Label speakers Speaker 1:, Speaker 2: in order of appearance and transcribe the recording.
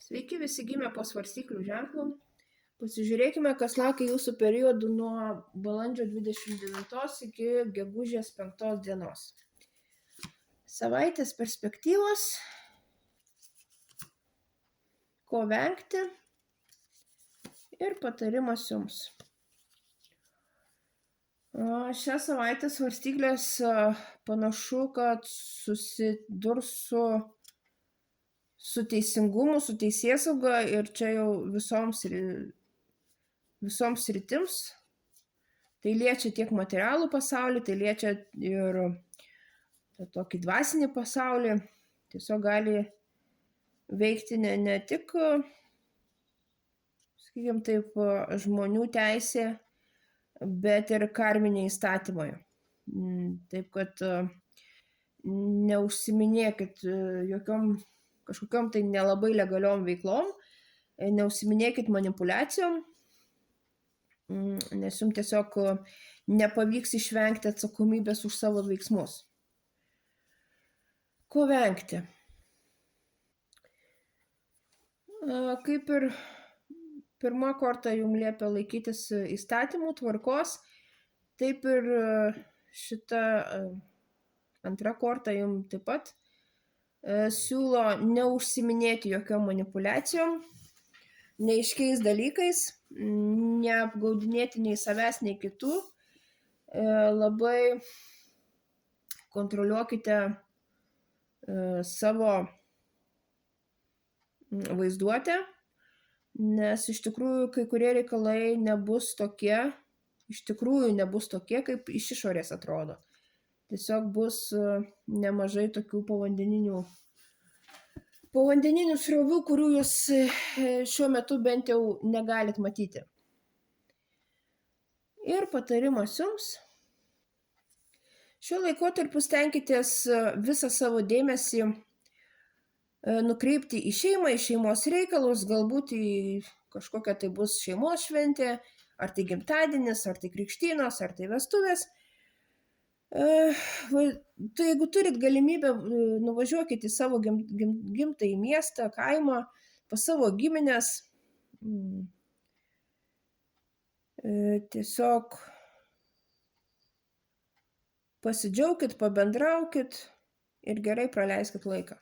Speaker 1: Sveiki visi gimę po svarstyklių ženklu. Pasižiūrėkime, kas laukia jūsų periodų nuo balandžio 29 iki gegužės 5 dienos. Savaitės perspektyvos, ko vengti ir patarimas jums. Šią savaitę svarstyklės panašu, kad susidurs su teisingumu, su teisėsauga ir čia jau visoms sritims. Tai liečia tiek materialų pasaulį, tai liečia ir tokį dvasinį pasaulį. Tiesiog gali veikti ne tik, sakykime taip, žmonių teisė, bet ir karminiai įstatymai. Taip kad neužsiminėkit kažkokiom tai nelabai legaliom veiklom, neužsiminėkit manipuliacijom, nes jums tiesiog nepavyks išvengti atsakomybės už savo veiksmus. Ko vengti? Kaip ir pirmą kartą jums liepia laikytis įstatymų tvarkos, taip ir šita antra kartą jums taip pat siūlo neužsiminėti jokiom manipuliacijom, neaiškiais dalykais, neapgaudinėti nei savęs, nei kitų. Labai kontroliuokite savo vaizduotę, nes iš tikrųjų kai kurie reikalai nebus tokie, kaip iš išorės atrodo. Tiesiog bus nemažai tokių povandeninių srovių, kurių jūs šiuo metu bent jau negalit matyti. Ir patarimas jums. Šiuo laikotarpiu stenkitės visą savo dėmesį nukreipti į šeimą, į šeimos reikalus, galbūt į kažkokią tai bus šeimos šventė, ar tai gimtadienis, ar tai krikštynos, ar tai vestuvės. Tai jeigu turit galimybę, nuvažiuokit į savo gimtąjį miestą, kaimą, pas savo giminės. Tiesiog pasidžiaukit, pabendraukit ir gerai praleiskit laiką.